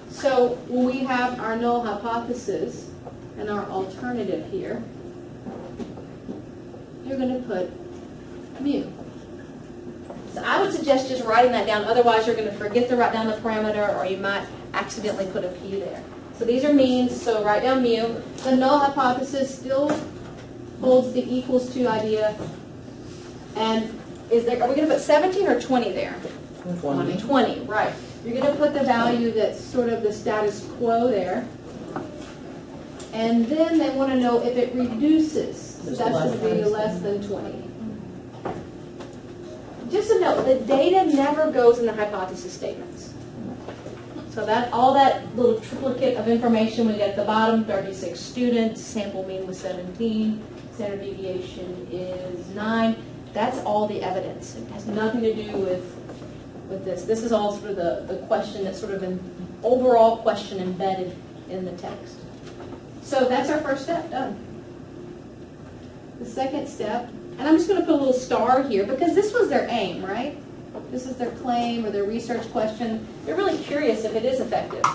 So when we have our null hypothesis and our alternative here, you're going to put mu. So I would suggest just writing that down. Otherwise, you're going to forget to write down the parameter, or you might accidentally put a p there. So these are means, so write down mu. The null hypothesis still holds the equals to idea. And are we going to put 17 or 20 there? 20. 20, right. You're going to put the value that's sort of the status quo there. And then they want to know if it reduces. So that should be less than 20. Just a note, the data never goes in the hypothesis statements. So that all that little triplicate of information we get at the bottom, 36 students, sample mean was 17, standard deviation is 9. That's all the evidence. It has nothing to do with this. This is all sort of the question that's sort of an overall question embedded in the text. So that's our first step, done. The second step, and I'm just going to put a little star here because this was their aim, right? This is their claim or their research question. They're really curious if it is effective.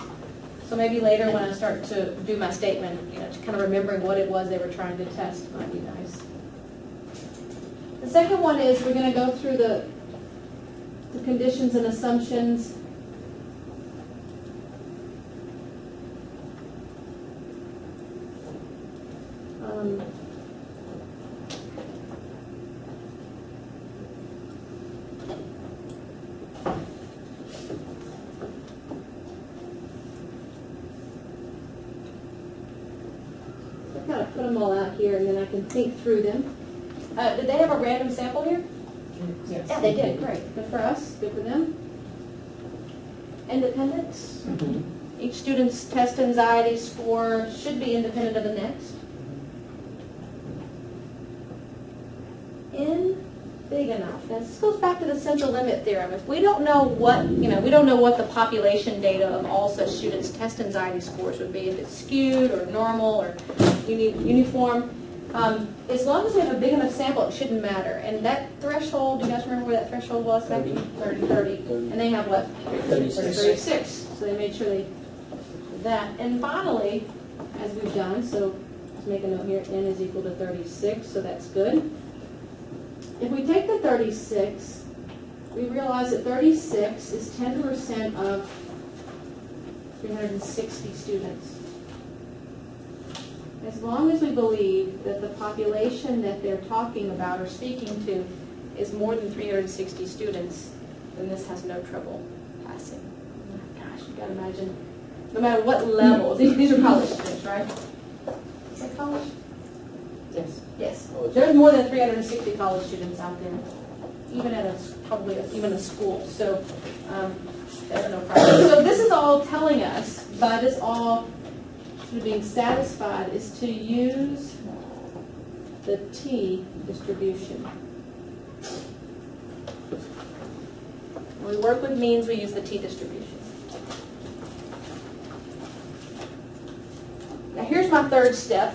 So maybe later when I start to do my statement, kind of remembering what it was they were trying to test might be nice. The second one is we're going to go through the conditions and assumptions. I've got to put them all out here and then I can think through them. Did they have a random sample here? Yes. Yeah, they did. Great. Good for us. Good for them. Independence. Mm-hmm. Each student's test anxiety score should be independent of the next. N big enough. Now, this goes back to the central limit theorem. If we don't know what, we don't know what the population data of all such students' test anxiety scores would be, if it's skewed or normal or uniform, as long as we have a big enough sample, it shouldn't matter. And that threshold, do you guys remember where that threshold was? 30. And they have what? 36. So they made sure they did that. And finally, as we've done, so let's make a note here, n is equal to 36, so that's good. If we take the 36, we realize that 36 is 10% of 360 students. As long as we believe that the population that they're talking about or speaking to is more than 360 students, then this has no trouble passing. Oh my gosh, you got to imagine, no matter what level, these are college students, right? Is that college? Yes. Yes. There's more than 360 college students out there, even at even a school. So that's no problem. So this is all telling us, by this all being satisfied, is to use the t distribution. When we work with means, we use the t distribution. Now here's my third step.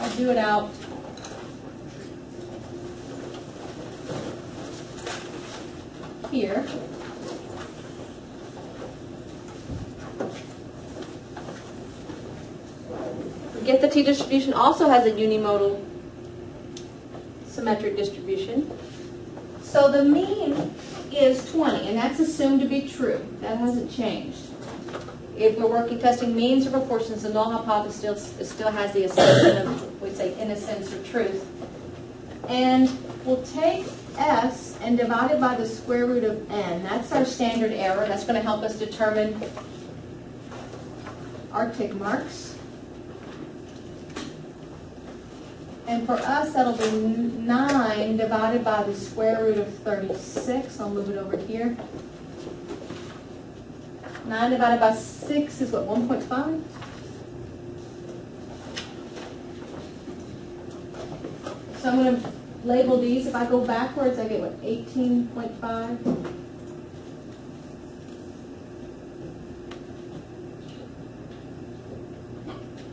I'll do it out here. Get the t distribution also has a unimodal symmetric distribution. So the mean is 20, and that's assumed to be true. That hasn't changed. If we're testing means or proportions, the null hypothesis still has the assumption of, we'd say, innocence or truth. And we'll take s and divide it by the square root of n. That's our standard error. That's going to help us determine our tick marks. And for us, that'll be 9 divided by the square root of 36. I'll move it over here. 9 divided by 6 is what, 1.5? So I'm going to label these. If I go backwards, I get what, 18.5?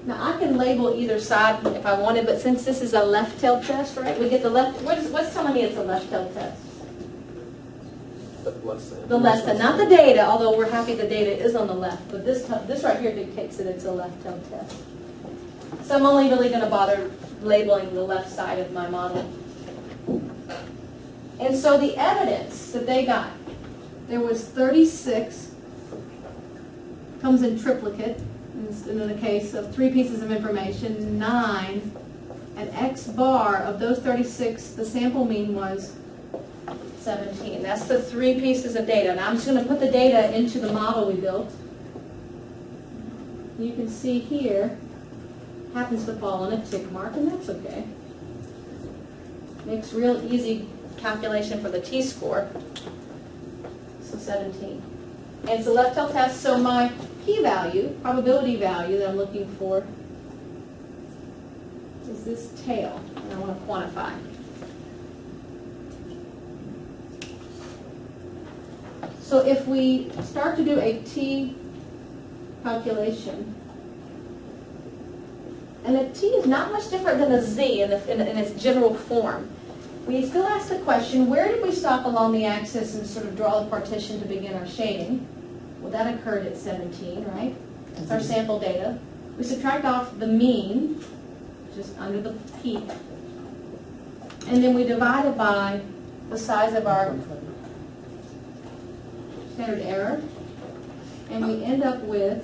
Now I can label either side if I wanted, but since this is a left-tailed test, right? We get the left. What's telling me it's a left-tailed test? What less than. The less than, not the data, although we're happy the data is on the left, but this right here dictates that it's a left-tailed test. So I'm only really going to bother labeling the left side of my model. And so the evidence that they got, there was 36, comes in triplicate, in the case of 3 pieces of information, 9, and X bar of those 36, the sample mean was 17. That's the 3 pieces of data. Now I'm just going to put the data into the model we built. You can see here, happens to fall on a tick mark, and that's okay. Makes real easy calculation for the t-score. So 17. And it's a left-tail test, so my p-value, probability value that I'm looking for, is this tail, and I want to quantify. So if we start to do a t calculation, and a t is not much different than a z in its general form, we still ask the question, where did we stop along the axis and sort of draw the partition to begin our shading? Well, that occurred at 17, right? That's our sample data. We subtract off the mean, just under the peak, and then we divide it by the size of our standard error, and we end up with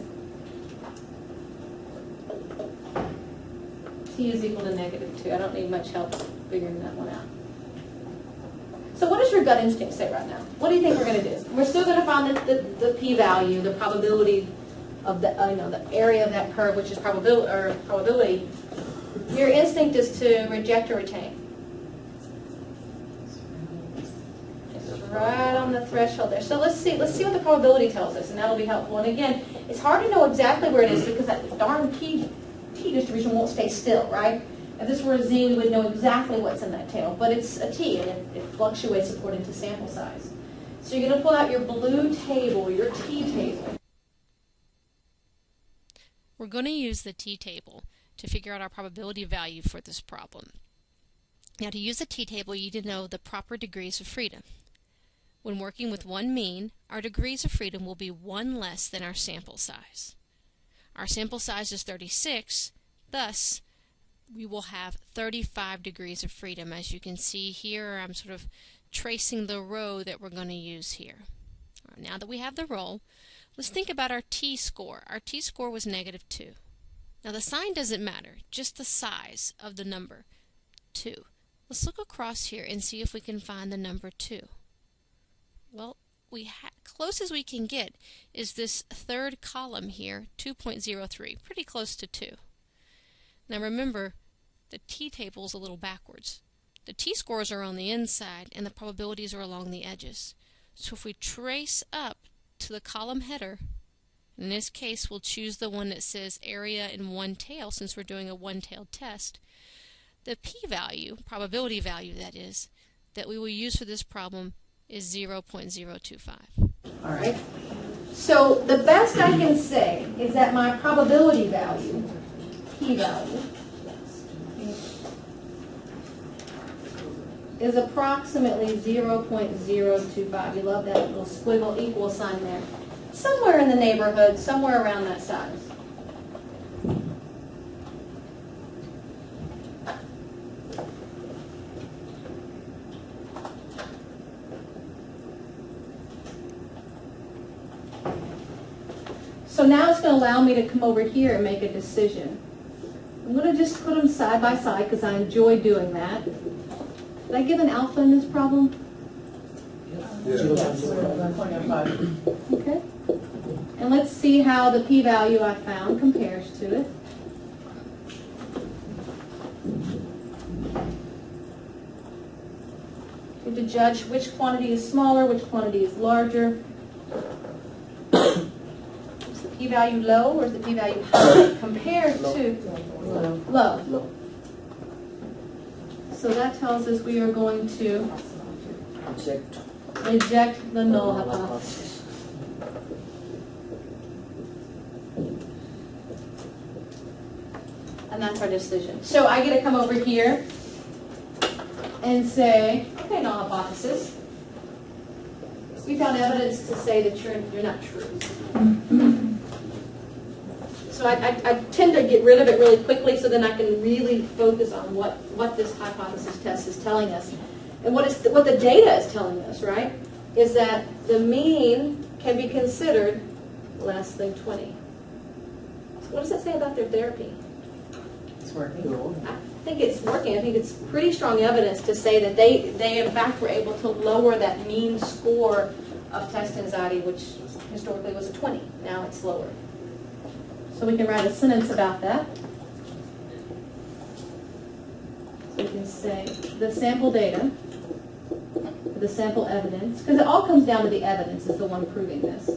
t is equal to -2. I don't need much help figuring that one out. So what does your gut instinct say right now? What do you think we're going to do? We're still going to find the p-value, the probability of the the area of that curve, which is probability. Your instinct is to reject or retain. It's right on the threshold there. So let's see what the probability tells us, and that'll be helpful. And again, it's hard to know exactly where it is because that darn t distribution won't stay still, right? If this were a z, we would know exactly what's in that tail, but it's a t, and it fluctuates according to sample size. So you're going to pull out your blue table, your t table. We're going to use the t-table to figure out our probability value for this problem. Now, to use the t-table, you need to know the proper degrees of freedom. When working with one mean, our degrees of freedom will be 1 less than our sample size. Our sample size is 36, thus we will have 35 degrees of freedom. As you can see here, I'm sort of tracing the row that we're going to use here. Now that we have the row, let's think about our t-score. Our t-score was -2. Now the sign doesn't matter, just the size of the number 2. Let's look across here and see if we can find the number 2. Well, close as we can get is this third column here, 2.03, pretty close to 2. Now remember, the t-table is a little backwards. The t-scores are on the inside and the probabilities are along the edges. So if we trace up to the column header, in this case we'll choose the one that says area in one tail since we're doing a one-tailed test, the p-value, probability value that is, that we will use for this problem is 0.025. All right. So the best I can say is that my probability value, p-value, is approximately 0.025. You love that little squiggle equal sign there. Somewhere in the neighborhood, somewhere around that size. So now it's going to allow me to come over here and make a decision. I'm going to just put them side by side because I enjoy doing that. Did I give an alpha in this problem? Yes, 0.05. Okay. And let's see how the p-value I found compares to it. You have to judge which quantity is smaller, which quantity is larger. Is the p-value low or is the p-value high compared to low? So that tells us we are going to reject the null hypothesis. And that's our decision. So I get to come over here and say, okay, null hypothesis. we found evidence to say that you're not true. So I tend to get rid of it really quickly so then I can really focus on what this hypothesis test is telling us. And what the data is telling us, right, is that the mean can be considered less than 20. So what does that say about their therapy? It's working. I think it's working. I think it's pretty strong evidence to say that they in fact were able to lower that mean score of test anxiety, which historically was a 20. Now it's lower. So we can write a sentence about that. So we can say the sample data, the sample evidence, because it all comes down to the evidence is the one proving this.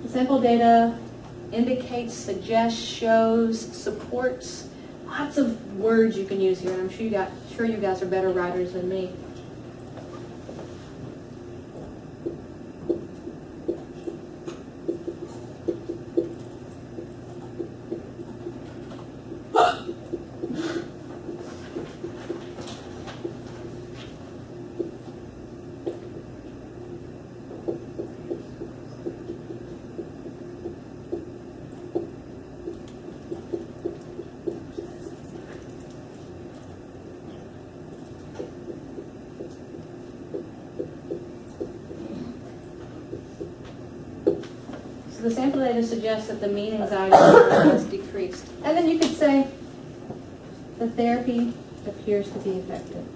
The sample data indicates, suggests, shows, supports. Lots of words you can use here, and I'm sure you guys are better writers than me. The sample data suggests that the mean anxiety level has decreased. And then you could say the therapy appears to be effective.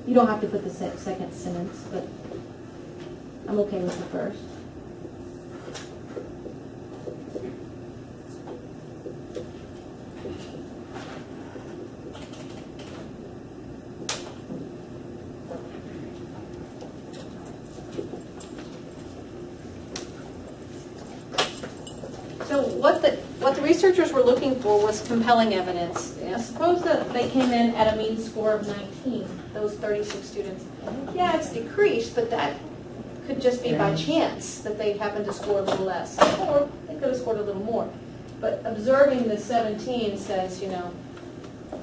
You don't have to put the second sentence, but I'm okay with the first. So what the researchers were looking for was compelling evidence. Suppose that they came in at a mean score of 19, those 36 students. Yeah, it's decreased, but that could just be by chance that they happened to score a little less. Or they could have scored a little more. But observing the 17 says,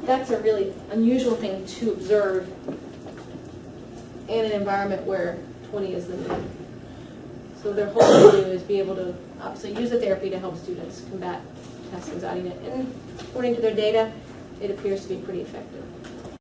that's a really unusual thing to observe in an environment where 20 is the mean. So their whole goal is be able to obviously use the therapy to help students combat test anxiety. And according to their data, it appears to be pretty effective.